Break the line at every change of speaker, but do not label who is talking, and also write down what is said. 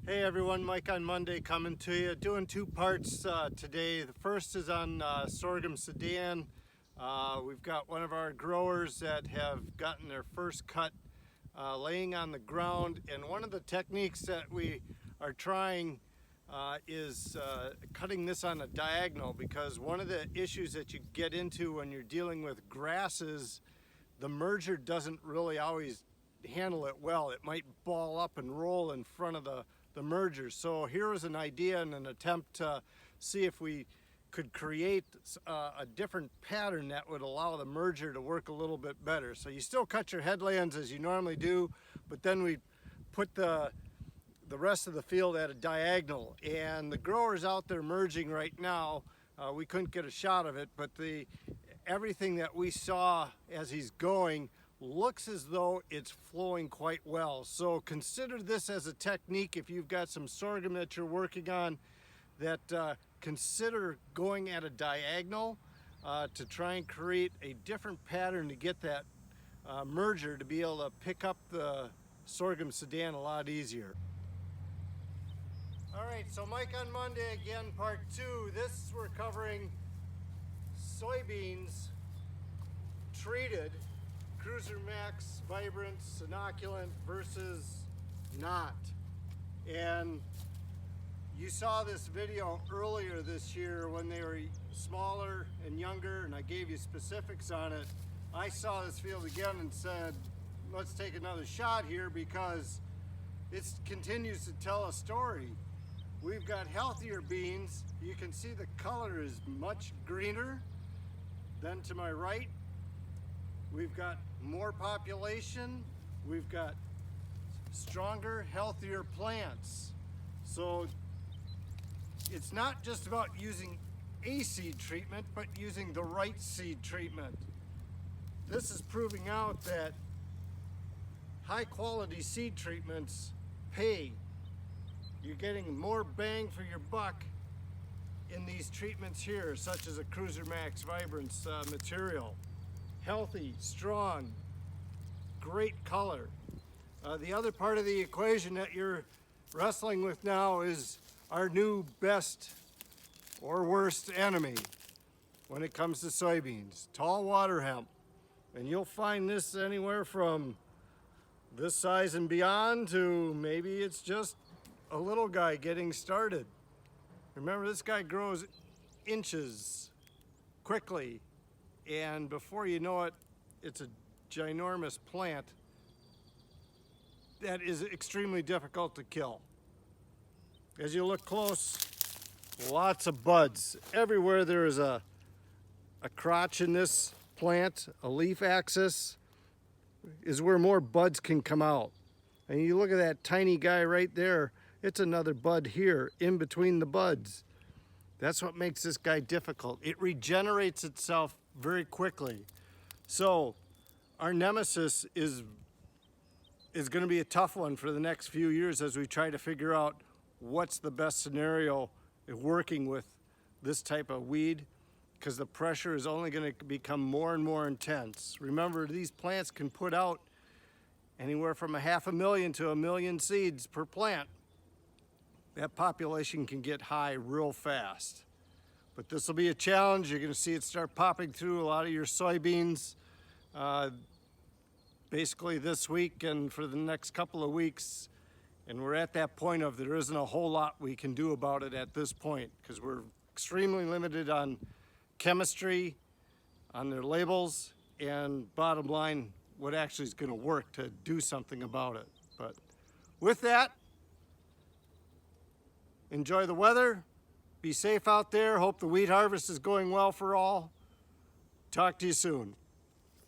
Hey everyone, Mike on Monday coming to you, doing two parts today. The first is on sorghum Sudan. We've got one of our growers that have gotten their first cut laying on the ground, and one of the techniques that we are trying is cutting this on a diagonal, because one of the issues that you get into when you're dealing with grasses, the merger doesn't really always handle it well. It might ball up and roll in front of the merger. So here is an idea and an attempt to see if we could create a different pattern that would allow the merger to work a little bit better. So you still cut your headlands as you normally do, but then we put the rest of the field at a diagonal. And the growers out there merging right now, we couldn't get a shot of it, but everything that we saw as he's going looks as though it's flowing quite well. So consider this as a technique if you've got some sorghum that you're working on, that consider going at a diagonal to try and create a different pattern to get that merger to be able to pick up the sorghum Sudan a lot easier. All right, so Mike on Monday again, part two. This we're covering soybeans treated Cruiser Max Vibrance inoculant versus not. And you saw this video earlier this year when they were smaller and younger, and I gave you specifics on it. I saw this field again and said, let's take another shot here, because it continues to tell a story. We've got healthier beans. You can see the color is much greener than to my right. We've got more population, we've got stronger, healthier plants. So it's not just about using a seed treatment, but using the right seed treatment. This is proving out that high quality seed treatments pay. You're getting more bang for your buck in these treatments here, such as a Cruiser Max Vibrance material. Healthy, strong, great color. The other part of the equation that you're wrestling with now is our new best or worst enemy when it comes to soybeans, tall water hemp. And you'll find this anywhere from this size and beyond to maybe it's just a little guy getting started. Remember, this guy grows inches quickly, and before you know it, it's a ginormous plant that is extremely difficult to kill. As you look close, lots of buds. Everywhere there is a crotch in this plant, a leaf axis, is where more buds can come out. And you look at that tiny guy right there, it's another bud here in between the buds. That's what makes this guy difficult. It regenerates itself very quickly. So our nemesis is going to be a tough one for the next few years as we try to figure out what's the best scenario working with this type of weed, because the pressure is only going to become more and more intense. Remember, these plants can put out anywhere from 500,000 to 1 million seeds per plant. That population can get high real fast. But this will be a challenge. You're going to see it start popping through a lot of your soybeans basically this week and for the next couple of weeks. And we're at that point of there isn't a whole lot we can do about it at this point, because we're extremely limited on chemistry, on their labels, and bottom line, what actually is going to work to do something about it. But with that, enjoy the weather. Be safe out there. Hope the wheat harvest is going well for all. Talk to you soon.